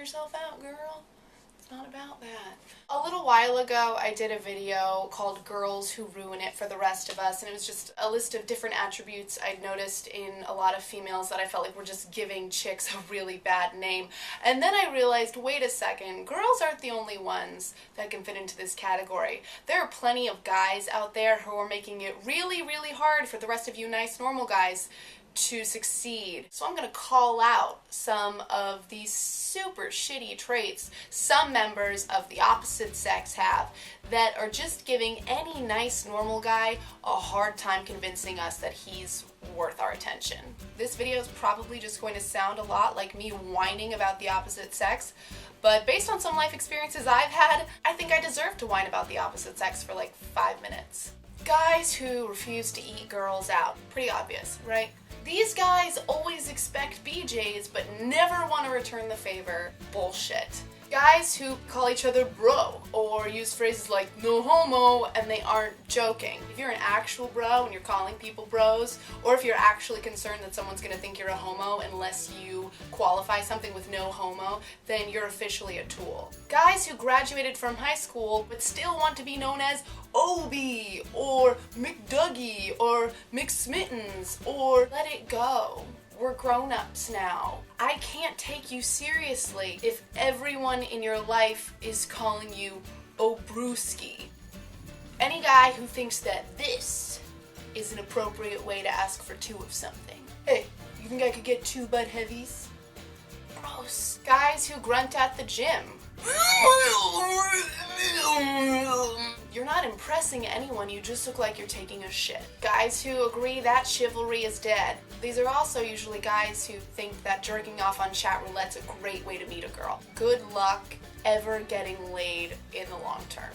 yourself out, girl. It's not about that. A little while ago, I did a video called Girls Who Ruin It for the Rest of Us, and it was just a list of different attributes I'd noticed in a lot of females that I felt like were just giving chicks a really bad name. And then I realized, wait a second, girls aren't the only ones that can fit into this category. There are plenty of guys out there who are making it really, really hard for the rest of you nice, normal guys to succeed. So I'm going to call out some of these super shitty traits some members of the opposite sex have that are just giving any nice normal guy a hard time convincing us that he's worth our attention. This video is probably just going to sound a lot like me whining about the opposite sex, but based on some life experiences I've had, I think I deserve to whine about the opposite sex for like 5 minutes. Guys who refuse to eat girls out. Pretty obvious, right? These guys always expect BJs but never want to return the favor. Bullshit. Guys who call each other bro or use phrases like no homo and they aren't joking. If you're an actual bro and you're calling people bros, or if you're actually concerned that someone's going to think you're a homo unless you qualify something with no homo, then you're officially a tool. Guys who graduated from high school but still want to be known as Obi or McDougie or McSmittens or Let It Go. We're grown-ups now. I can't take you seriously if everyone in your life is calling you Obrewski. Any guy who thinks that this is an appropriate way to ask for 2 of something. Hey, you think I could get 2 Bud Heavies? Gross. Guys who grunt at the gym. You're not impressing anyone, you just look like you're taking a shit. Guys who agree that chivalry is dead. These are also usually guys who think that jerking off on chat roulette's a great way to meet a girl. Good luck ever getting laid in the long term.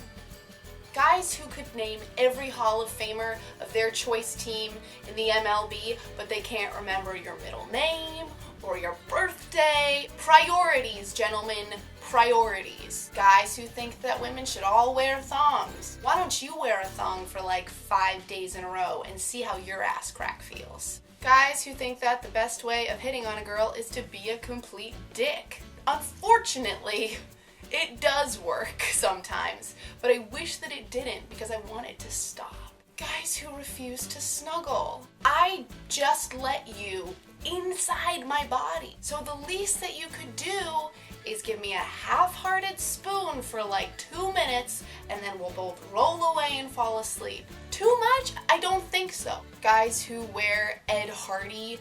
Guys who could name every Hall of Famer of their choice team in the MLB, but they can't remember your middle name or your birthday. Priorities, gentlemen. Priorities. Guys who think that women should all wear thongs. Why don't you wear a thong for like 5 days in a row and see how your ass crack feels? Guys who think that the best way of hitting on a girl is to be a complete dick. Unfortunately, it does work sometimes, but I wish that it didn't because I want it to stop. Guys who refuse to snuggle. I just let you inside my body. So the least that you could do is give me a half-hearted spoon for like 2 minutes and then we'll both roll away and fall asleep. Too much? I don't think so. Guys who wear Ed Hardy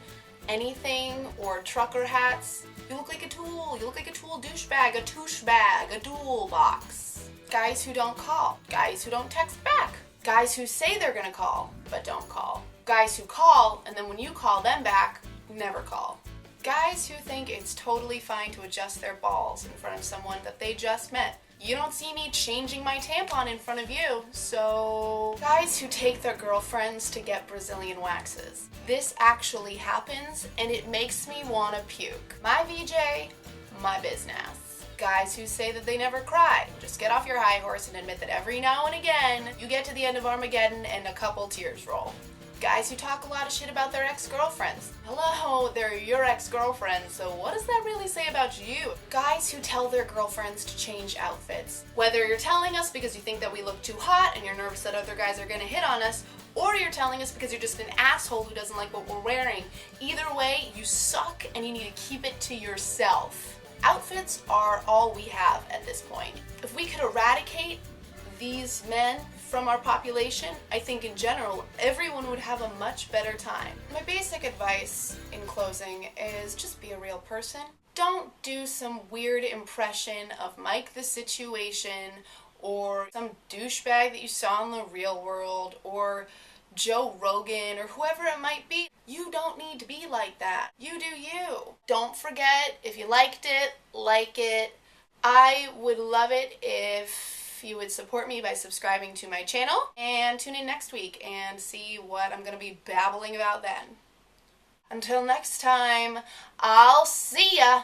anything or trucker hats, you look like a tool. You look like a tool douchebag, a touche bag, a dual box. Guys who don't call. Guys who don't text back. Guys who say they're gonna call, but don't call. Guys who call, and then when you call them back, never call. Guys who think it's totally fine to adjust their balls in front of someone that they just met. You don't see me changing my tampon in front of you, so... Guys who take their girlfriends to get Brazilian waxes. This actually happens, and it makes me want to puke. My VJ, my business. Guys who say that they never cry. Just get off your high horse and admit that every now and again, you get to the end of Armageddon and a couple tears roll. Guys who talk a lot of shit about their ex-girlfriends. Hello, they're your ex-girlfriends, so what does that really say about you? Guys who tell their girlfriends to change outfits. Whether you're telling us because you think that we look too hot and you're nervous that other guys are gonna hit on us, or you're telling us because you're just an asshole who doesn't like what we're wearing. Either way, you suck and you need to keep it to yourself. Outfits are all we have at this point. If we could eradicate these men from our population, I think in general, everyone would have a much better time. My basic advice in closing is just be a real person. Don't do some weird impression of Mike the Situation or some douchebag that you saw in the real world or Joe Rogan or whoever it might be. You don't need to be like that. You do you. Don't forget, if you liked it, like it. I would love it if you would support me by subscribing to my channel and tune in next week and see what I'm going to be babbling about then. Until next time, I'll see ya!